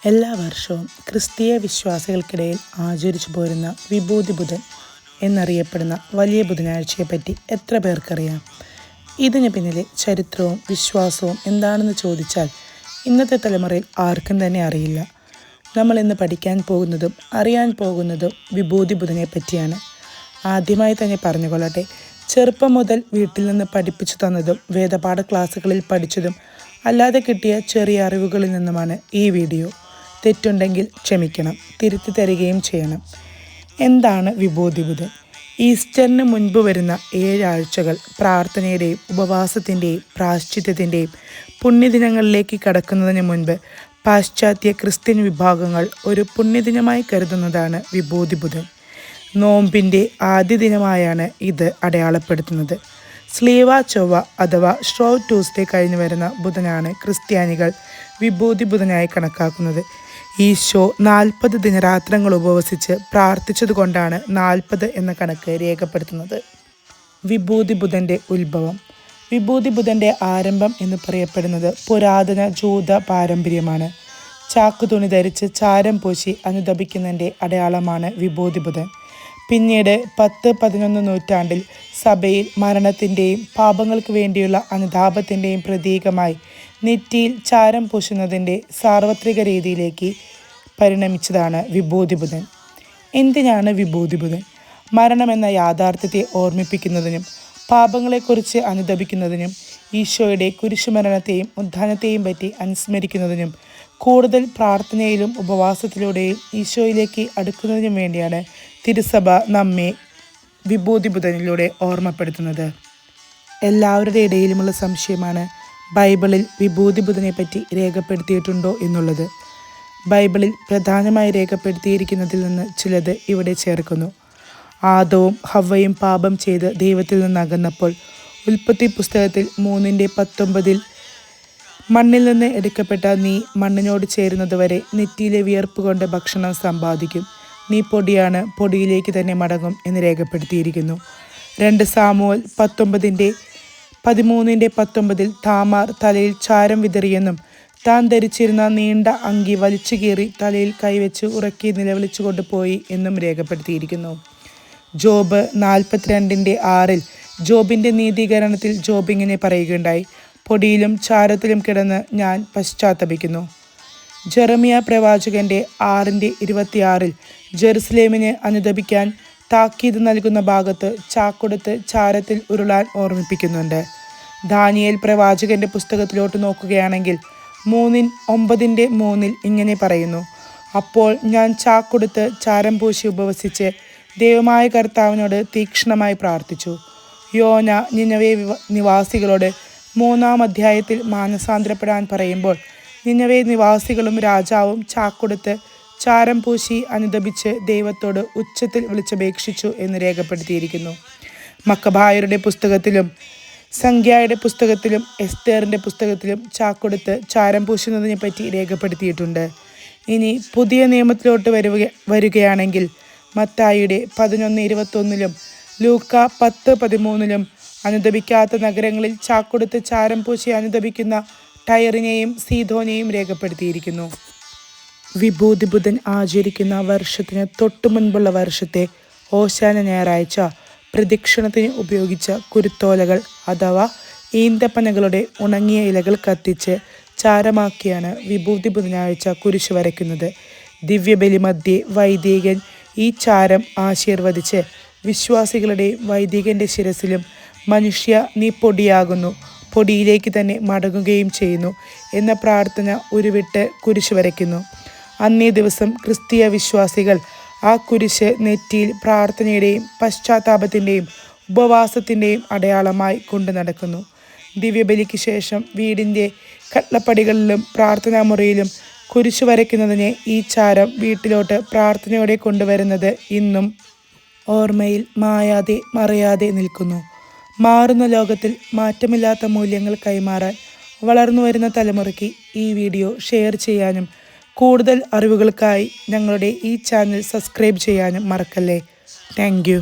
എല്ലാ വർഷവും ക്രിസ്തീയ വിശ്വാസികൾക്കിടയിൽ ആചരിച്ചു പോരുന്ന വിഭൂതി ബുധൻ എന്നറിയപ്പെടുന്ന വലിയ ബുധനാഴ്ചയെപ്പറ്റി എത്ര പേർക്കറിയാം? ഇതിന് പിന്നിലെ ചരിത്രവും വിശ്വാസവും എന്താണെന്ന് ചോദിച്ചാൽ ഇന്നത്തെ തലമുറയിൽ ആർക്കും തന്നെ അറിയില്ല. നമ്മൾ ഇന്ന് പഠിക്കാൻ പോകുന്നതും അറിയാൻ പോകുന്നതും വിഭൂതി ബുധനെ പറ്റിയാണ്. ആദ്യമായി തന്നെ പറഞ്ഞുകൊള്ളട്ടെ, ചെറുപ്പം മുതൽ വീട്ടിൽ നിന്ന് പഠിപ്പിച്ചു തന്നതും വേദപാഠ ക്ലാസ്സുകളിൽ പഠിച്ചതും അല്ലാതെ കിട്ടിയ ചെറിയ അറിവുകളിൽ നിന്നുമാണ് ഈ വീഡിയോ. തെറ്റുണ്ടെങ്കിൽ ക്ഷമിക്കണം, തിരുത്തി തരികയും ചെയ്യണം. എന്താണ് വിഭൂതി ബുധൻ? ഈസ്റ്ററിന് മുൻപ് വരുന്ന 7 ആഴ്ചകൾ പ്രാർത്ഥനയുടെയും ഉപവാസത്തിൻ്റെയും പ്രായശ്ചിത്തത്തിൻ്റെയും പുണ്യദിനങ്ങളിലേക്ക് കടക്കുന്നതിന് മുൻപ് പാശ്ചാത്യ ക്രിസ്ത്യൻ വിഭാഗങ്ങൾ ഒരു പുണ്യദിനമായി കരുതുന്നതാണ് വിഭൂതി ബുധൻ. നോമ്പിൻ്റെ ആദ്യ ദിനമായാണ് ഇത് അടയാളപ്പെടുത്തുന്നത്. സ്ലീവ ചൊവ്വ അഥവാ ഷ്രോവ് ട്യൂസ്ഡേ കഴിഞ്ഞു വരുന്ന ബുധനാണ് ക്രിസ്ത്യാനികൾ വിഭൂതി ബുധനായി കണക്കാക്കുന്നത്. ഈശോ 40 ദിനരാത്രങ്ങൾ ഉപവസിച്ച് പ്രാർത്ഥിച്ചതുകൊണ്ടാണ് 40 എന്ന കണക്ക് രേഖപ്പെടുത്തുന്നത്. വിഭൂതി ബുധൻ്റെ ഉത്ഭവം. വിഭൂതി ബുധൻ്റെ ആരംഭം എന്ന് പറയപ്പെടുന്നത് പുരാതന ജൂത പാരമ്പര്യമാണ്. ചാക്കുതുണി ധരിച്ച് ചാരം പൂശി അനുദപിക്കുന്നതിൻ്റെ അടയാളമാണ് വിഭൂതി ബുധൻ. പിന്നീട് 10-11 നൂറ്റാണ്ടിൽ സഭയിൽ മരണത്തിൻ്റെയും പാപങ്ങൾക്ക് വേണ്ടിയുള്ള അനുതാപത്തിൻ്റെയും പ്രതീകമായി നെറ്റിയിൽ ചാരം പൂശുന്നതിൻ്റെ സാർവത്രിക രീതിയിലേക്ക് പരിണമിച്ചതാണ് വിഭൂതി ബുധൻ. എന്തിനാണ് വിഭൂതി ബുധൻ? മരണമെന്ന യാഥാർത്ഥ്യത്തെ ഓർമ്മിപ്പിക്കുന്നതിനും പാപങ്ങളെക്കുറിച്ച് അനുദപിക്കുന്നതിനും ഈശോയുടെ കുരിശുമരണത്തെയും ഉദ്ധാനത്തെയും പറ്റി അനുസ്മരിക്കുന്നതിനും കൂടുതൽ പ്രാർത്ഥനയിലും ഉപവാസത്തിലൂടെയും ഈശോയിലേക്ക് അടുക്കുന്നതിനും വേണ്ടിയാണ് തിരുസഭ നമ്മെ വിഭൂതി ബുധനിലൂടെ ഓർമ്മപ്പെടുത്തുന്നത്. എല്ലാവരുടെ ഇടയിലുമുള്ള സംശയമാണ് ബൈബിളിൽ വിഭൂതി ബുധനെ പറ്റി രേഖപ്പെടുത്തിയിട്ടുണ്ടോ എന്നുള്ളത്. ബൈബിളിൽ പ്രധാനമായി രേഖപ്പെടുത്തിയിരിക്കുന്നതിൽ നിന്ന് ചിലത് ഇവിടെ ചേർക്കുന്നു. ആദവും ഹവ്വയും പാപം ചെയ്ത് ദൈവത്തിൽ നിന്നകന്നപ്പോൾ ഉൽപ്പത്തി പുസ്തകത്തിൽ 3:19 മണ്ണിൽ നിന്ന് എടുക്കപ്പെട്ട നീ മണ്ണിനോട് ചേരുന്നതുവരെ നെറ്റിയിലെ വിയർപ്പ് കൊണ്ട് ഭക്ഷണം സമ്പാദിക്കും, നീ പൊടിയാണ്, പൊടിയിലേക്ക് തന്നെ മടങ്ങും എന്ന് രേഖപ്പെടുത്തിയിരിക്കുന്നു. 2 സാമുവേൽ 13:19 താമാർ തലയിൽ ചാരം വിതറിയെന്നും താൻ ധരിച്ചിരുന്ന നീണ്ട അങ്കി വലിച്ചു കീറി തലയിൽ കൈവച്ച് ഉറക്കി നിലവിളിച്ചു കൊണ്ടുപോയി എന്നും രേഖപ്പെടുത്തിയിരിക്കുന്നു. ജോബ് 42:6 ജോബിൻ്റെ നീതീകരണത്തിൽ ജോബ് ഇങ്ങനെ പറയുകയുണ്ടായി: പൊടിയിലും ചാരത്തിലും കിടന്ന് ഞാൻ പശ്ചാത്തപിക്കുന്നു. ജെറമിയ പ്രവാചകന്റെ 6:26 ജെറുസലേമിന് അനുദപിക്കാൻ താക്കീത് നൽകുന്ന ഭാഗത്ത് ചാക്കൊടുത്ത് ചാരത്തിൽ ഉരുളാൻ ഓർമ്മിപ്പിക്കുന്നുണ്ട്. ദാനിയേൽ പ്രവാചകന്റെ പുസ്തകത്തിലോട്ട് നോക്കുകയാണെങ്കിൽ 3:9 ഇങ്ങനെ പറയുന്നു: അപ്പോൾ ഞാൻ ചാക്കൊടുത്ത് ചാരം പൂശി ഉപവസിച്ച് ദൈവമായ കർത്താവിനോട് തീക്ഷ്ണമായി പ്രാർത്ഥിച്ചു. യോന നിനവേ നിവാസികളോട് 3-ാം അധ്യായത്തിൽ മാനസാന്തരപ്പെടാൻ പറയുമ്പോൾ നിനവേ നിവാസികളും രാജാവും ചാക്കൊടുത്ത് ചാരം പൂശി അനുദപിച്ച് ദൈവത്തോട് ഉച്ചത്തിൽ വിളിച്ചപേക്ഷിച്ചു എന്ന് രേഖപ്പെടുത്തിയിരിക്കുന്നു. മക്കബായരുടെ പുസ്തകത്തിലും സംഖ്യയുടെ പുസ്തകത്തിലും എസ്തേറിൻ്റെ പുസ്തകത്തിലും ചാക്കൊടുത്ത് ചാരം പൂശുന്നതിനെ പറ്റി രേഖപ്പെടുത്തിയിട്ടുണ്ട്. ഇനി പുതിയ നിയമത്തിലോട്ട് വരികയാണെങ്കിൽ മത്തായിയുടെ 11:21 ലൂക്ക 10:13 അനുദപിക്കാത്ത നഗരങ്ങളിൽ ചാക്കൊടുത്ത് ചാരം പൂശി അനുദപിക്കുന്ന ടയറിനെയും സീദോനെയും രേഖപ്പെടുത്തിയിരിക്കുന്നു. വിഭൂതി ബുധൻ ആചരിക്കുന്ന വർഷത്തിന് തൊട്ടു മുൻപുള്ള വർഷത്തെ ഓശാന ഞായറാഴ്ച പ്രദക്ഷിണത്തിന് ഉപയോഗിച്ച കുരുത്തോലകൾ അഥവാ ഈന്തപ്പനകളുടെ ഉണങ്ങിയ ഇലകൾ കത്തിച്ച് ചാരമാക്കിയാണ് വിഭൂതി ബുധനാഴ്ച കുരിശ് വരയ്ക്കുന്നത്. ദിവ്യബലി മധ്യേ വൈദികൻ ഈ ചാരം ആശീർവദിച്ച് വിശ്വാസികളുടെ വൈദികന്റെ ശിരസിലും മനുഷ്യ നീ പൊടിയാകുന്നു, പൊടിയിലേക്ക് തന്നെ മടങ്ങുകയും ചെയ്യുന്നു എന്ന പ്രാർത്ഥന ഉരുവിട്ട് കുരിശ് വരയ്ക്കുന്നു. അന്നേ ദിവസം ക്രിസ്തീയ വിശ്വാസികൾ ആ കുരിശ് നെറ്റിയിൽ പ്രാർത്ഥനയുടെയും പശ്ചാത്താപത്തിൻ്റെയും ഉപവാസത്തിൻ്റെയും അടയാളമായി കൊണ്ടു നടക്കുന്നു. ദിവ്യബലിക്ക് ശേഷം വീടിൻ്റെ കട്ലപ്പടികളിലും പ്രാർത്ഥനാ മുറിയിലും കുരിശ് വരയ്ക്കുന്നതിന് ഈ ചാരം വീട്ടിലോട്ട് പ്രാർത്ഥനയോടെ കൊണ്ടുവരുന്നത് ഇന്നും ഓർമ്മയിൽ മായാതെ മറയാതെ നിൽക്കുന്നു. മാറുന്ന ലോകത്തിൽ മാറ്റമില്ലാത്ത മൂല്യങ്ങൾ കൈമാറാൻ വളർന്നു വരുന്ന തലമുറയ്ക്ക് ഈ വീഡിയോ ഷെയർ ചെയ്യാനും കൂടുതൽ അറിവുകൾക്കായി ഞങ്ങളുടെ ഈ ചാനൽ സബ്സ്ക്രൈബ് ചെയ്യാനും മറക്കല്ലേ. Thank you.